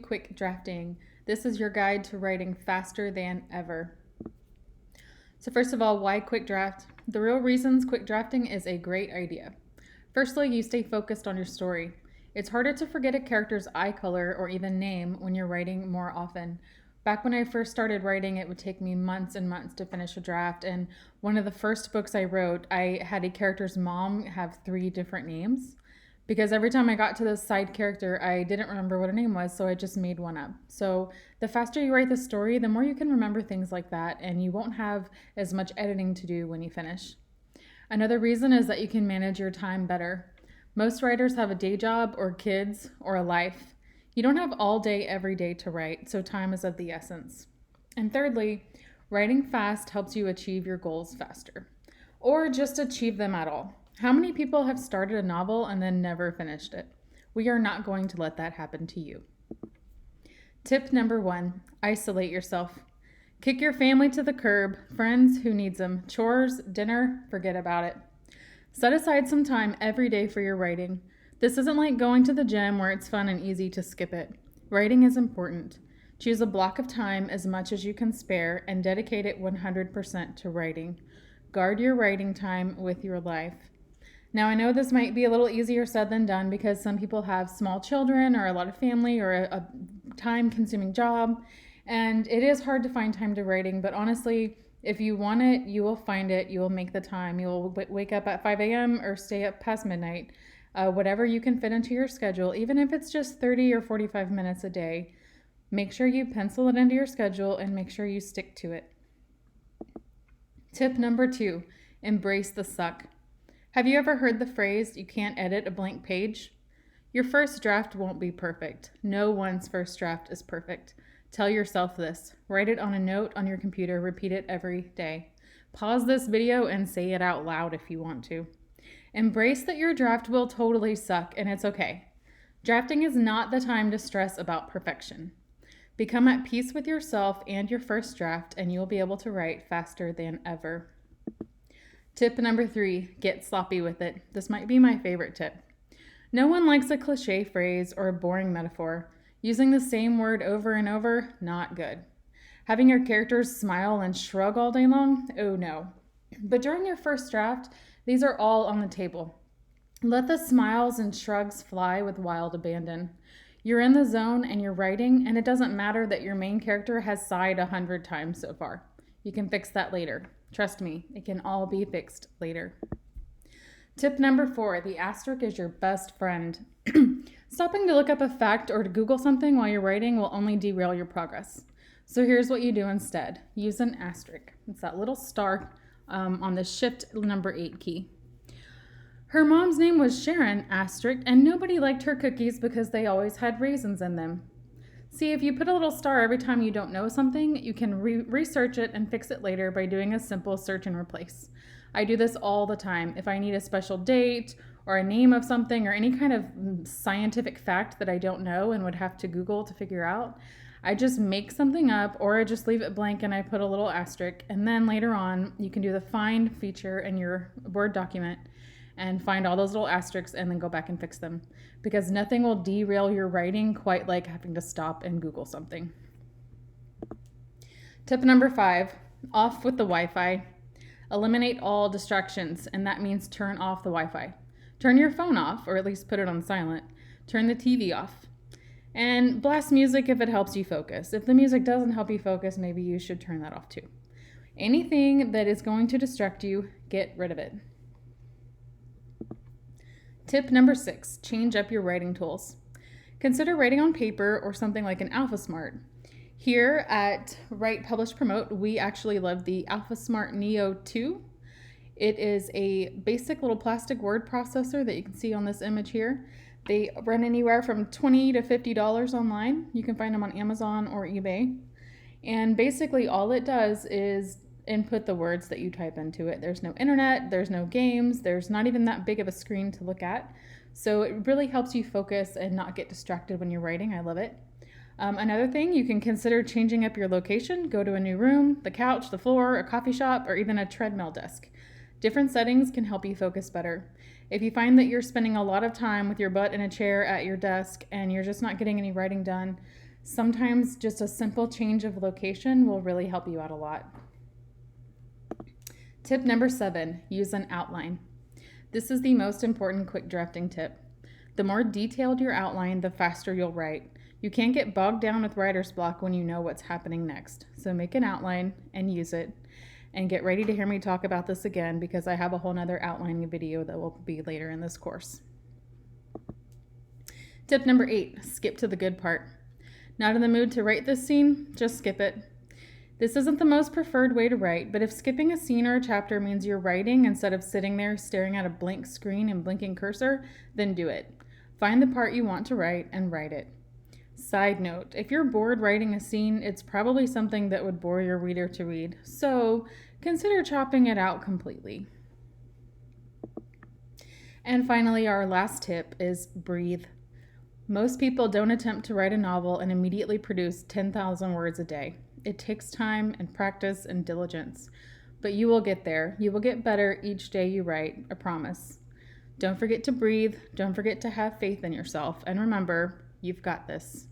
quick drafting. This is your guide to writing faster than ever. So first of all, why quick draft? The real reasons quick drafting is a great idea. Firstly, you stay focused on your story. It's harder to forget a character's eye color or even name when you're writing more often. Back when I first started writing, it would take me months and months to finish a draft. And one of the first books I wrote, I had a character's mom have 3 different names because every time I got to this side character, I didn't remember what her name was, so I just made one up. So the faster you write the story, the more you can remember things like that, and you won't have as much editing to do when you finish. Another reason is that you can manage your time better. Most writers have a day job or kids or a life. You don't have all day every day to write, so time is of the essence. And thirdly, writing fast helps you achieve your goals faster, or just achieve them at all. How many people have started a novel and then never finished it? We are not going to let that happen to you. Tip number 1, isolate yourself. Kick your family to the curb, friends, who needs them, chores, dinner, forget about it. Set aside some time every day for your writing. This isn't like going to the gym where it's fun and easy to skip it. Writing is important. Choose a block of time as much as you can spare and dedicate it 100% to writing. Guard your writing time with your life. Now, I know this might be a little easier said than done because some people have small children or a lot of family or a time-consuming job, and it is hard to find time to writing, but honestly, if you want it, you will find it. You will make the time. You will wake up at 5 a.m. or stay up past midnight. Whatever you can fit into your schedule, even if it's just 30 or 45 minutes a day, make sure you pencil it into your schedule and make sure you stick to it. Tip number 2, embrace the suck. Have you ever heard the phrase, you can't edit a blank page? Your first draft won't be perfect. No one's first draft is perfect. Tell yourself this. Write it on a note on your computer. Repeat it every day. Pause this video and say it out loud if you want to. Embrace that your draft will totally suck, and it's okay. Drafting is not the time to stress about perfection. Become at peace with yourself and your first draft, and you'll be able to write faster than ever. Tip number 3, get sloppy with it. This might be my favorite tip. No one likes a cliche phrase or a boring metaphor. Using the same word over and over, not good. Having your characters smile and shrug all day long, oh no. But during your first draft, these are all on the table. Let the smiles and shrugs fly with wild abandon. You're in the zone and you're writing, and it doesn't matter that your main character has sighed 100 times so far. You can fix that later. Trust me, it can all be fixed later. Tip number 4, the asterisk is your best friend. Stopping to look up a fact or to Google something while you're writing will only derail your progress. So here's what you do instead. Use an asterisk. It's that little star on the shift number 8 key. Her mom's name was Sharon, asterisk, and nobody liked her cookies because they always had raisins in them. See, if you put a little star every time you don't know something, you can research it and fix it later by doing a simple search and replace. I do this all the time. If I need a special date or a name of something or any kind of scientific fact that I don't know and would have to Google to figure out, I just make something up or I just leave it blank and I put a little asterisk. And then later on, you can do the find feature in your Word document and find all those little asterisks and then go back and fix them, because nothing will derail your writing quite like having to stop and Google something. Tip number 5, off with the Wi-Fi. Eliminate all distractions, and that means turn off the Wi-Fi. Turn your phone off, or at least put it on silent. Turn the TV off. And blast music if it helps you focus. If the music doesn't help you focus, maybe you should turn that off too. Anything that is going to distract you, get rid of it. Tip number 6, change up your writing tools. Consider writing on paper or something like an AlphaSmart. Here at Write, Publish, Promote, we actually love the AlphaSmart Neo 2. It is a basic little plastic word processor that you can see on this image here. They run anywhere from $20 to $50 online. You can find them on Amazon or eBay. And basically all it does is input the words that you type into it. There's no internet, there's no games, there's not even that big of a screen to look at. So it really helps you focus and not get distracted when you're writing. I love it. Another thing, you can consider changing up your location. Go to a new room, the couch, the floor, a coffee shop, or even a treadmill desk. Different settings can help you focus better. If you find that you're spending a lot of time with your butt in a chair at your desk and you're just not getting any writing done, Sometimes just a simple change of location will really help you out a lot. Tip number 7, use an outline. This is the most important quick drafting tip. The more detailed your outline, the faster you'll write. You can't get bogged down with writer's block when you know what's happening next. So make an outline and use it. And get ready to hear me talk about this again because I have a whole nother outlining video that will be later in this course. Tip number 8, skip to the good part. Not in the mood to write this scene? Just skip it. This isn't the most preferred way to write, but if skipping a scene or a chapter means you're writing instead of sitting there staring at a blank screen and blinking cursor, then do it. Find the part you want to write and write it. Side note, if you're bored writing a scene, it's probably something that would bore your reader to read, so consider chopping it out completely. And finally, our last tip is breathe. Most people don't attempt to write a novel and immediately produce 10,000 words a day. It takes time and practice and diligence, but you will get there. You will get better each day you write, I promise. Don't forget to breathe. Don't forget to have faith in yourself. And remember, you've got this.